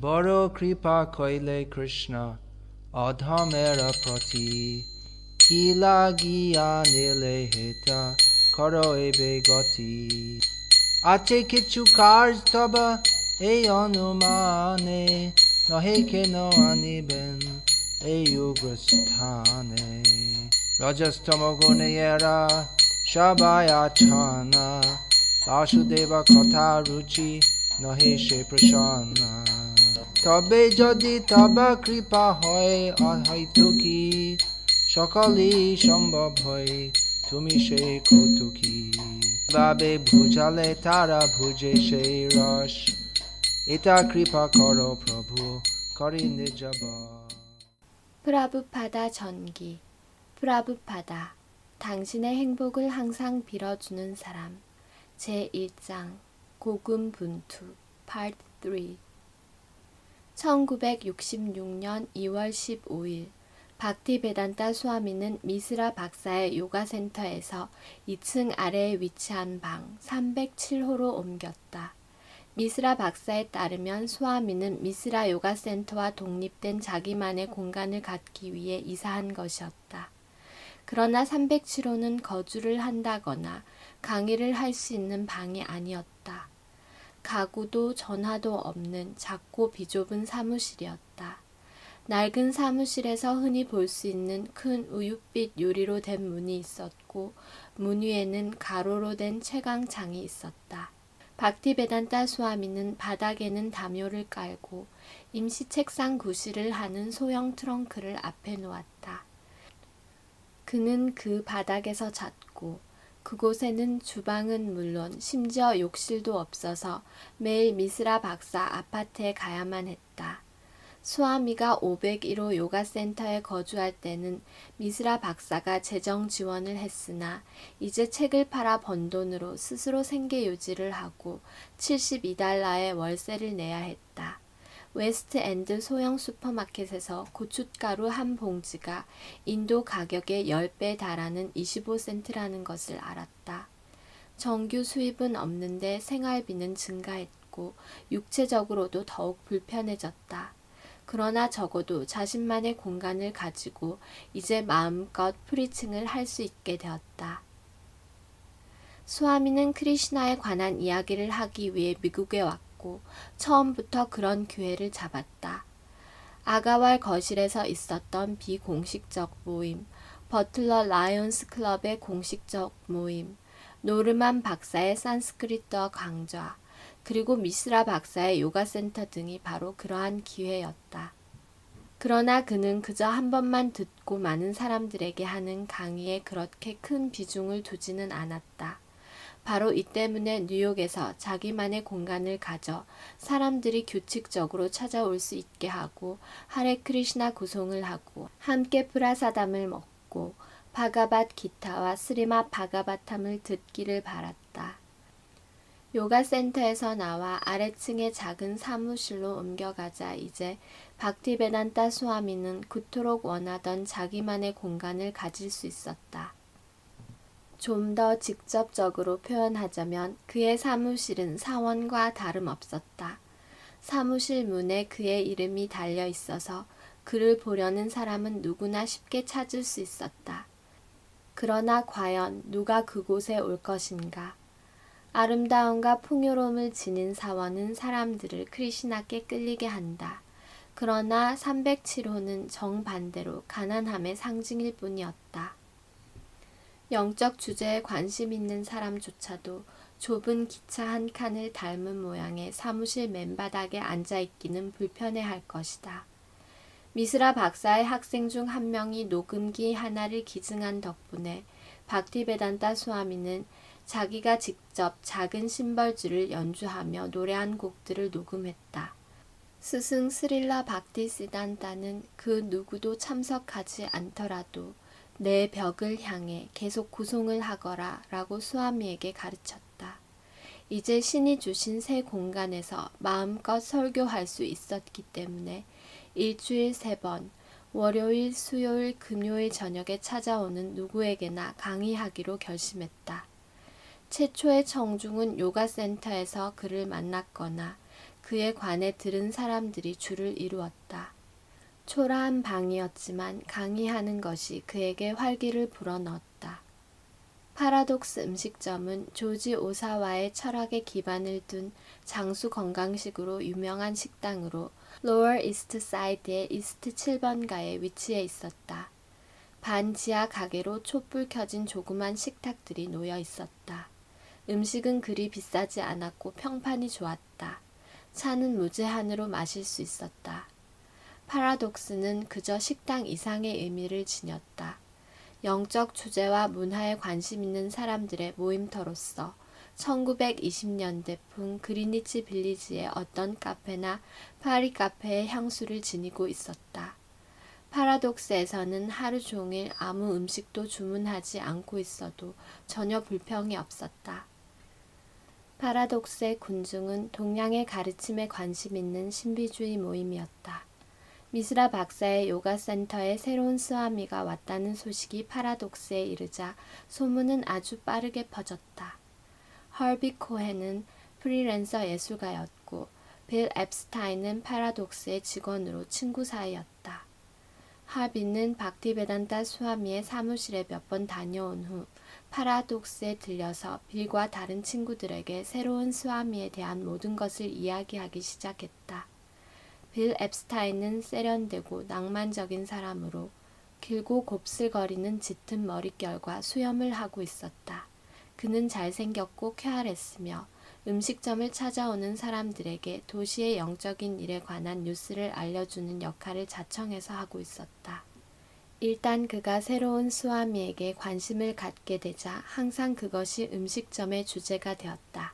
বড় কৃপা কইলে কৃষ্ণ অধমের প্রতি কি লাগিয়া নিলে হেতা করো এবে গতি আছে কিছু কার্য তবা এই অনুমানে নহে কেন আনিবেন এই উগ্রস্থানে রজস্তম গুণে এরা সবাই আছানা বাসুদেব কথা রুচি নহে সে প্রসন্ন তবে যদি তবা কৃপা হয় হয়তো কি সকলই সম্ভব হয় তুমি সেই কৌতুকী ভাবে বুঝালে তারা বুঝে সেই রস এটা কৃপা করো প্রভু করি নিজব 프라부파다 전기. 프라부파다. 당신의 행복을 항상 빌어주는 사람. 제1장 고군분투 Part 3 1966년 2월 15일 박티베단타 수아미는 미스라 박사의 요가센터에서 2층 아래에 위치한 방 307호로 옮겼다. 미스라 박사에 따르면 수아미는 미스라 요가센터와 독립된 자기만의 공간을 갖기 위해 이사한 것이었다. 그러나 307호는 거주를 한다거나 강의를 할 수 있는 방이 아니었다. 가구도 전화도 없는 작고 비좁은 사무실이었다. 낡은 사무실에서 흔히 볼 수 있는 큰 우윳빛 유리로 된 문이 있었고 문 위에는 가로로 된 채광창이 있었다. 박티베단타 수아미는 바닥에는 담요를 깔고 임시 책상 구실을 하는 소형 트렁크를 앞에 놓았다. 그는 그 바닥에서 잤고 그곳에는 주방은 물론 심지어 욕실도 없어서 매일 미스라 박사 아파트에 가야만 했다. 수아미가 501호 요가센터에 거주할 때는 미스라 박사가 재정 지원을 했으나 이제 책을 팔아 번 돈으로 스스로 생계 유지를 하고 72달러의 월세를 내야 했다. 웨스트 엔드 소형 슈퍼마켓에서 고춧가루 한 봉지가 인도 가격의 10배 달하는 25센트라는 것을 알았다. 정규 수입은 없는데 생활비는 증가했고 육체적으로도 더욱 불편해졌다. 그러나 적어도 자신만의 공간을 가지고 이제 마음껏 프리칭을 할 수 있게 되었다. 수아미는 크리시나에 관한 이야기를 하기 위해 미국에 왔고 처음부터 그런 기회를 잡았다. 아가왈 거실에서 있었던 비공식적 모임, 버틀러 라이온스 클럽의 공식적 모임, 노르만 박사의 산스크리트어 강좌, 그리고 미스라 박사의 요가센터 등이 바로 그러한 기회였다. 그러나 그는 그저 한 번만 듣고 많은 사람들에게 하는 강의에 그렇게 큰 비중을 두지는 않았다. 바로 이 때문에 뉴욕에서 자기만의 공간을 가져 사람들이 규칙적으로 찾아올 수 있게 하고 하레 크리시나 구송을 하고 함께 프라사담을 먹고 바가밧 기타와 스리마 바가바탐을 듣기를 바랐다. 요가센터에서 나와 아래층의 작은 사무실로 옮겨가자 이제 박티베단타 수아미는 그토록 원하던 자기만의 공간을 가질 수 있었다. 좀 더 직접적으로 표현하자면 그의 사무실은 사원과 다름없었다. 사무실 문에 그의 이름이 달려 있어서 그를 보려는 사람은 누구나 쉽게 찾을 수 있었다. 그러나 과연 누가 그곳에 올 것인가? 아름다움과 풍요로움을 지닌 사원은 사람들을 크리시나께 끌리게 한다. 그러나 307호는 정반대로 가난함의 상징일 뿐이었다. 영적 주제에 관심 있는 사람조차도 좁은 기차 한 칸을 닮은 모양의 사무실 맨바닥에 앉아있기는 불편해할 것이다. 미스라 박사의 학생 중 한 명이 녹음기 하나를 기증한 덕분에 박티베단타 수아미는 자기가 직접 작은 심벌주를 연주하며 노래한 곡들을 녹음했다. 스승 스릴라 박티시단타는 그 누구도 참석하지 않더라도 내 벽을 향해 계속 구송을 하거라 라고 수아미에게 가르쳤다. 이제 신이 주신 새 공간에서 마음껏 설교할 수 있었기 때문에 일주일 3번, 월요일, 수요일, 금요일 저녁에 찾아오는 누구에게나 강의하기로 결심했다. 최초의 청중은 요가센터에서 그를 만났거나 그에 관해 들은 사람들이 줄을 이루었다. 초라한 방이었지만 강의하는 것이 그에게 활기를 불어넣었다. 파라독스 음식점은 조지 오사와의 철학에 기반을 둔 장수 건강식으로 유명한 식당으로 로어 이스트 사이드의 이스트 7번가에 위치해 있었다. 반지하 가게로 촛불 켜진 조그만 식탁들이 놓여 있었다. 음식은 그리 비싸지 않았고 평판이 좋았다. 차는 무제한으로 마실 수 있었다. 파라독스는 그저 식당 이상의 의미를 지녔다. 영적 주제와 문화에 관심 있는 사람들의 모임터로서 1920년대풍 그리니치 빌리지의 어떤 카페나 파리 카페의 향수를 지니고 있었다. 파라독스에서는 하루 종일 아무 음식도 주문하지 않고 있어도 전혀 불평이 없었다. 파라독스의 군중은 동양의 가르침에 관심 있는 신비주의 모임이었다. 미스라 박사의 요가 센터에 새로운 스와미가 왔다는 소식이 파라독스에 이르자 소문은 아주 빠르게 퍼졌다. 헐비 코헨은 프리랜서 예술가였고 빌 앱스타인은 파라독스의 직원으로 친구 사이였다. 하비는 박티베단타 스와미의 사무실에 몇 번 다녀온 후 파라독스에 들려서 빌과 다른 친구들에게 새로운 스와미에 대한 모든 것을 이야기하기 시작했다. 빌 앱스타인은 세련되고 낭만적인 사람으로 길고 곱슬거리는 짙은 머릿결과 수염을 하고 있었다. 그는 잘생겼고 쾌활했으며 음식점을 찾아오는 사람들에게 도시의 영적인 일에 관한 뉴스를 알려주는 역할을 자청해서 하고 있었다. 일단 그가 새로운 스와미에게 관심을 갖게 되자 항상 그것이 음식점의 주제가 되었다.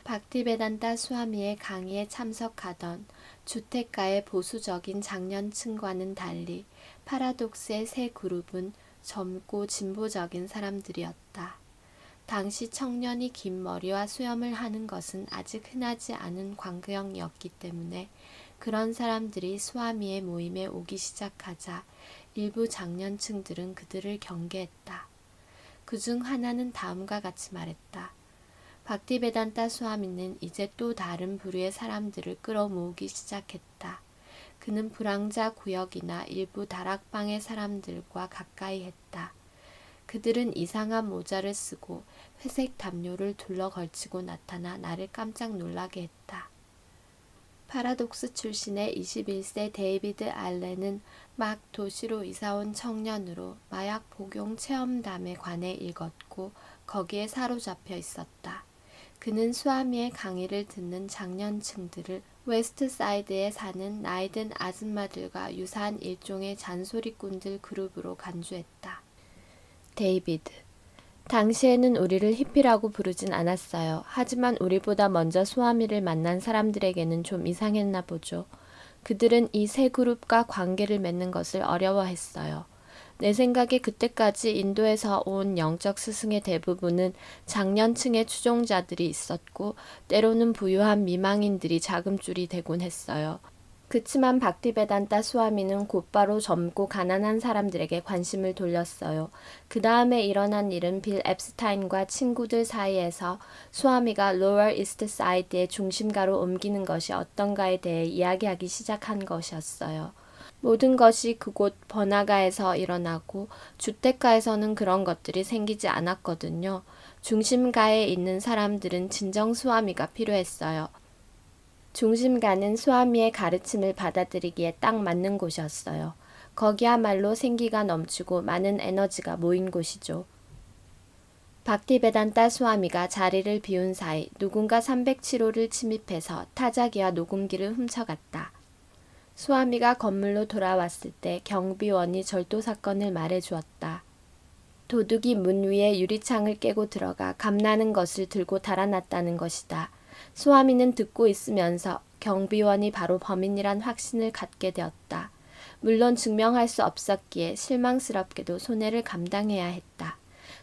박티베단타 스와미의 강의에 참석하던 주택가의 보수적인 장년층과는 달리 파라독스의 새 그룹은 젊고 진보적인 사람들이었다. 당시 청년이 긴 머리와 수염을 하는 것은 아직 흔하지 않은 광경이었기 때문에 그런 사람들이 스와미의 모임에 오기 시작하자 일부 장년층들은 그들을 경계했다. 그중 하나는 다음과 같이 말했다. 박티베단타 스와미는 이제 또 다른 부류의 사람들을 끌어모으기 시작했다. 그는 불황자 구역이나 일부 다락방의 사람들과 가까이 했다. 그들은 이상한 모자를 쓰고 회색 담요를 둘러 걸치고 나타나 나를 깜짝 놀라게 했다. 파라독스 출신의 21세 데이비드 알렌은 막 도시로 이사온 청년으로 마약 복용 체험담에 관해 읽었고 거기에 사로잡혀 있었다. 그는 스와미의 강의를 듣는 장년층들을 웨스트사이드에 사는 나이든 아줌마들과 유사한 일종의 잔소리꾼들 그룹으로 간주했다. 데이비드. 당시에는 우리를 히피라고 부르진 않았어요. 하지만 우리보다 먼저 스와미를 만난 사람들에게는 좀 이상했나 보죠. 그들은 이 세 그룹과 관계를 맺는 것을 어려워했어요. 내 생각에 그때까지 인도에서 온 영적 스승의 대부분은 장년층의 추종자들이 있었고 때로는 부유한 미망인들이 자금줄이 되곤 했어요. 그치만 박티베단타 스와미는 곧바로 젊고 가난한 사람들에게 관심을 돌렸어요. 그 다음에 일어난 일은 빌 앱스타인과 친구들 사이에서 스와미가 로어 이스트 사이드의 중심가로 옮기는 것이 어떤가에 대해 이야기하기 시작한 것이었어요. 모든 것이 그곳 번화가에서 일어나고 주택가에서는 그런 것들이 생기지 않았거든요. 중심가에 있는 사람들은 진정 스와미가 필요했어요. 중심가는 스와미의 가르침을 받아들이기에 딱 맞는 곳이었어요. 거기야말로 생기가 넘치고 많은 에너지가 모인 곳이죠. 박티베단타 스와미가 자리를 비운 사이 누군가 307호를 침입해서 타자기와 녹음기를 훔쳐갔다. 스와미가 건물로 돌아왔을 때 경비원이 절도 사건을 말해주었다. 도둑이 문 위에 유리창을 깨고 들어가 감나는 것을 들고 달아났다는 것이다. 스와미는 듣고 있으면서 경비원이 바로 범인이란 확신을 갖게 되었다. 물론 증명할 수 없었기에 실망스럽게도 손해를 감당해야 했다.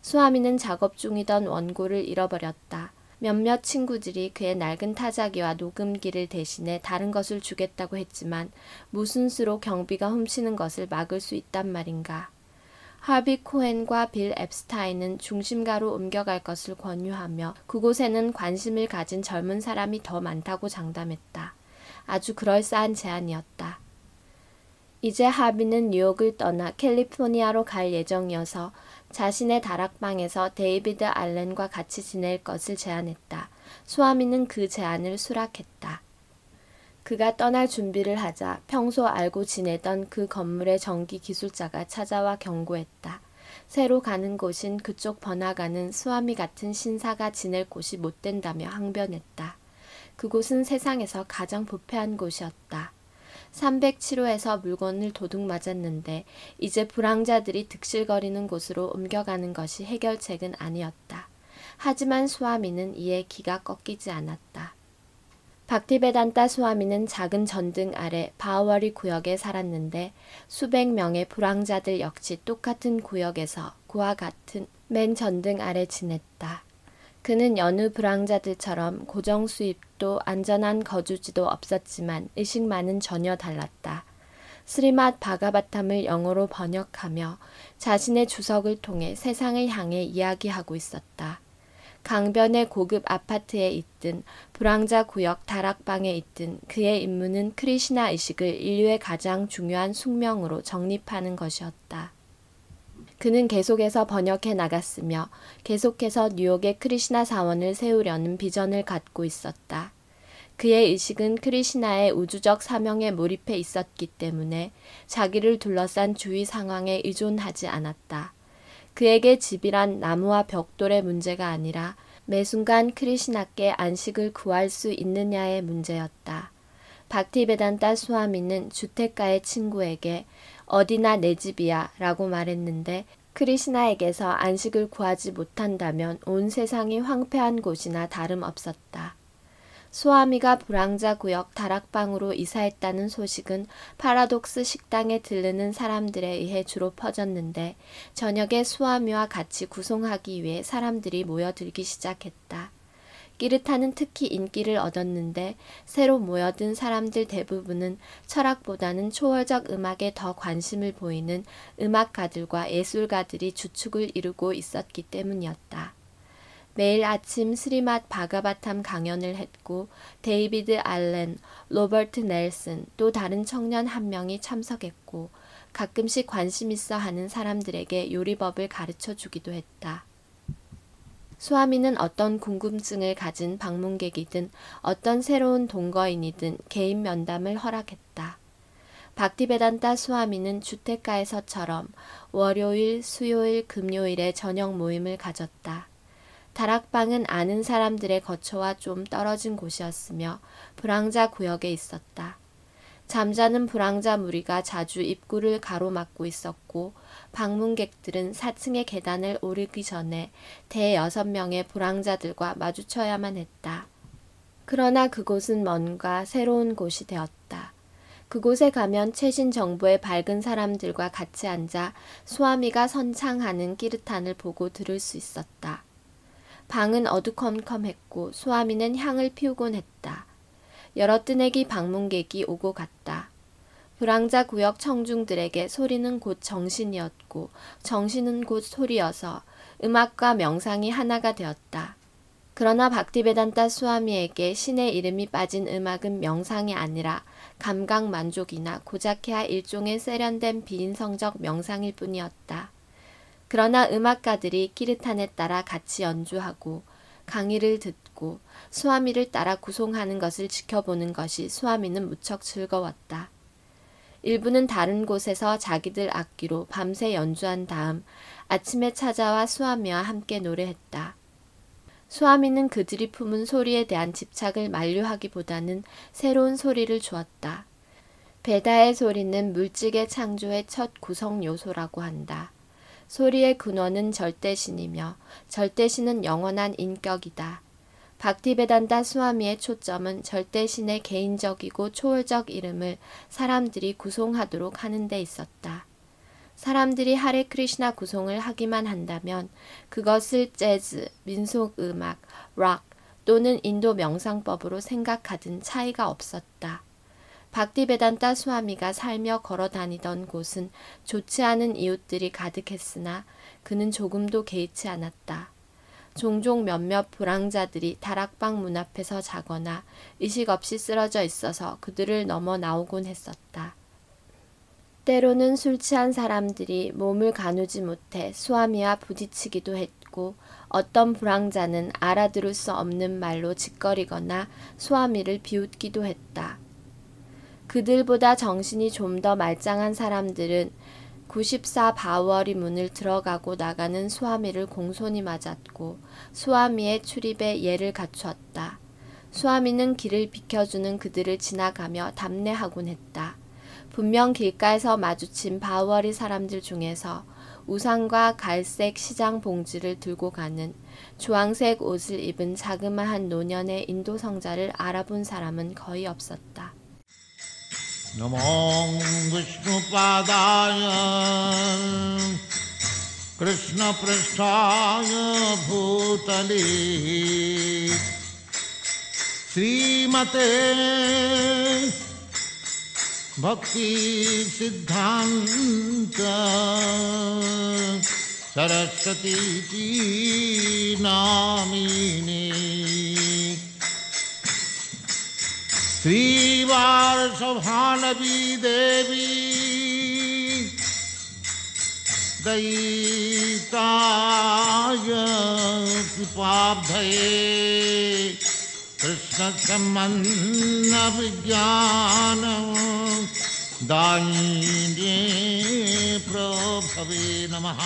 스와미는 작업 중이던 원고를 잃어버렸다. 몇몇 친구들이 그의 낡은 타자기와 녹음기를 대신해 다른 것을 주겠다고 했지만 무슨 수로 경비가 훔치는 것을 막을 수 있단 말인가. 하비 코헨과 빌 앱스타인은 중심가로 옮겨갈 것을 권유하며 그곳에는 관심을 가진 젊은 사람이 더 많다고 장담했다. 아주 그럴싸한 제안이었다. 이제 하비는 뉴욕을 떠나 캘리포니아로 갈 예정이어서 자신의 다락방에서 데이비드 알렌과 같이 지낼 것을 제안했다. 수아미는 그 제안을 수락했다. 그가 떠날 준비를 하자 평소 알고 지내던 그 건물의 전기 기술자가 찾아와 경고했다. 새로 가는 곳인 그쪽 번화가는 수아미 같은 신사가 지낼 곳이 못 된다며 항변했다. 그곳은 세상에서 가장 부패한 곳이었다. 307호에서 물건을 도둑 맞았는데 이제 불황자들이 득실거리는 곳으로 옮겨가는 것이 해결책은 아니었다. 하지만 수아미는 이에 기가 꺾이지 않았다. 박티베단타 수아미는 작은 전등 아래 바워리 구역에 살았는데 수백 명의 불황자들 역시 똑같은 구역에서 그와 같은 맨 전등 아래 지냈다. 그는 여느 불황자들처럼 고정 수입도 안전한 거주지도 없었지만 의식만은 전혀 달랐다. 스리맛 바가바탐을 영어로 번역하며 자신의 주석을 통해 세상을 향해 이야기하고 있었다. 강변의 고급 아파트에 있든 불황자 구역 다락방에 있든 그의 임무는 크리시나 의식을 인류의 가장 중요한 숙명으로 정립하는 것이었다. 그는 계속해서 번역해 나갔으며 계속해서 뉴욕의 크리시나 사원을 세우려는 비전을 갖고 있었다. 그의 의식은 크리시나의 우주적 사명에 몰입해 있었기 때문에 자기를 둘러싼 주위 상황에 의존하지 않았다. 그에게 집이란 나무와 벽돌의 문제가 아니라 매 순간 크리시나께 안식을 구할 수 있느냐의 문제였다. 박티베단타 수아미는 주택가의 친구에게 어디나 내 집이야 라고 말했는데 크리시나에게서 안식을 구하지 못한다면 온 세상이 황폐한 곳이나 다름없었다. 수아미가 불황자 구역 다락방으로 이사했다는 소식은 파라독스 식당에 들르는 사람들에 의해 주로 퍼졌는데 저녁에 수아미와 같이 구송하기 위해 사람들이 모여들기 시작했다. 끼르타는 특히 인기를 얻었는데 새로 모여든 사람들 대부분은 철학보다는 초월적 음악에 더 관심을 보이는 음악가들과 예술가들이 주축을 이루고 있었기 때문이었다. 매일 아침 스리맛 바가바탐 강연을 했고 데이비드 알렌, 로버트 넬슨 또 다른 청년 한 명이 참석했고 가끔씩 관심 있어 하는 사람들에게 요리법을 가르쳐 주기도 했다. 수아미는 어떤 궁금증을 가진 방문객이든 어떤 새로운 동거인이든 개인 면담을 허락했다. 박티베단타 수아미는 주택가에서처럼 월요일, 수요일, 금요일에 저녁 모임을 가졌다. 다락방은 아는 사람들의 거처와 좀 떨어진 곳이었으며 불황자 구역에 있었다. 잠자는 불황자 무리가 자주 입구를 가로막고 있었고 방문객들은 4층의 계단을 오르기 전에 대 6명의 불황자들과 마주쳐야만 했다. 그러나 그곳은 뭔가 새로운 곳이 되었다. 그곳에 가면 최신 정보의 밝은 사람들과 같이 앉아 수아미가 선창하는 끼르탄을 보고 들을 수 있었다. 방은 어두컴컴했고 수아미는 향을 피우곤 했다. 여러 뜨내기 방문객이 오고 갔다. 불황자 구역 청중들에게 소리는 곧 정신이었고 정신은 곧 소리여서 음악과 명상이 하나가 되었다. 그러나 박티베단타 수아미에게 신의 이름이 빠진 음악은 명상이 아니라 감각 만족이나 고작해야 일종의 세련된 비인성적 명상일 뿐이었다. 그러나 음악가들이 끼르탄에 따라 같이 연주하고 강의를 듣고 수아미를 따라 구송하는 것을 지켜보는 것이 수아미는 무척 즐거웠다. 일부는 다른 곳에서 자기들 악기로 밤새 연주한 다음 아침에 찾아와 수아미와 함께 노래했다. 수아미는 그들이 품은 소리에 대한 집착을 만류하기보다는 새로운 소리를 주었다. 베다의 소리는 물질의 창조의 첫 구성 요소라고 한다. 소리의 근원은 절대신이며 절대신은 영원한 인격이다. 박티베단타 수아미의 초점은 절대신의 개인적이고 초월적 이름을 사람들이 구송하도록 하는 데 있었다. 사람들이 하레 크리시나 구송을 하기만 한다면 그것을 재즈, 민속음악, 락 또는 인도 명상법으로 생각하든 차이가 없었다. 박티베단타 수아미가 살며 걸어다니던 곳은 좋지 않은 이웃들이 가득했으나 그는 조금도 개의치 않았다. 종종 몇몇 불황자들이 다락방 문 앞에서 자거나 의식 없이 쓰러져 있어서 그들을 넘어 나오곤 했었다. 때로는 술 취한 사람들이 몸을 가누지 못해 수아미와 부딪히기도 했고 어떤 불황자는 알아들을 수 없는 말로 짓거리거나 수아미를 비웃기도 했다. 그들보다 정신이 좀 더 말짱한 사람들은 94 바우어리 문을 들어가고 나가는 수아미를 공손히 맞았고 수아미의 출입에 예를 갖추었다. 수아미는 길을 비켜주는 그들을 지나가며 답례하곤 했다. 분명 길가에서 마주친 바우어리 사람들 중에서 우산과 갈색 시장 봉지를 들고 가는 주황색 옷을 입은 자그마한 노년의 인도 성자를 알아본 사람은 거의 없었다. नमो विष्णुपादाय कृष्णपृष्ठाय भूतले श्रीमते भक्तिसिद्धान्त सरस्वती नामिने श्रीवार्षभानवी देवी दयिताय कृपाब्धये कृष्णसम्बन्धविज्ञान दायिने प्रभवे नमः।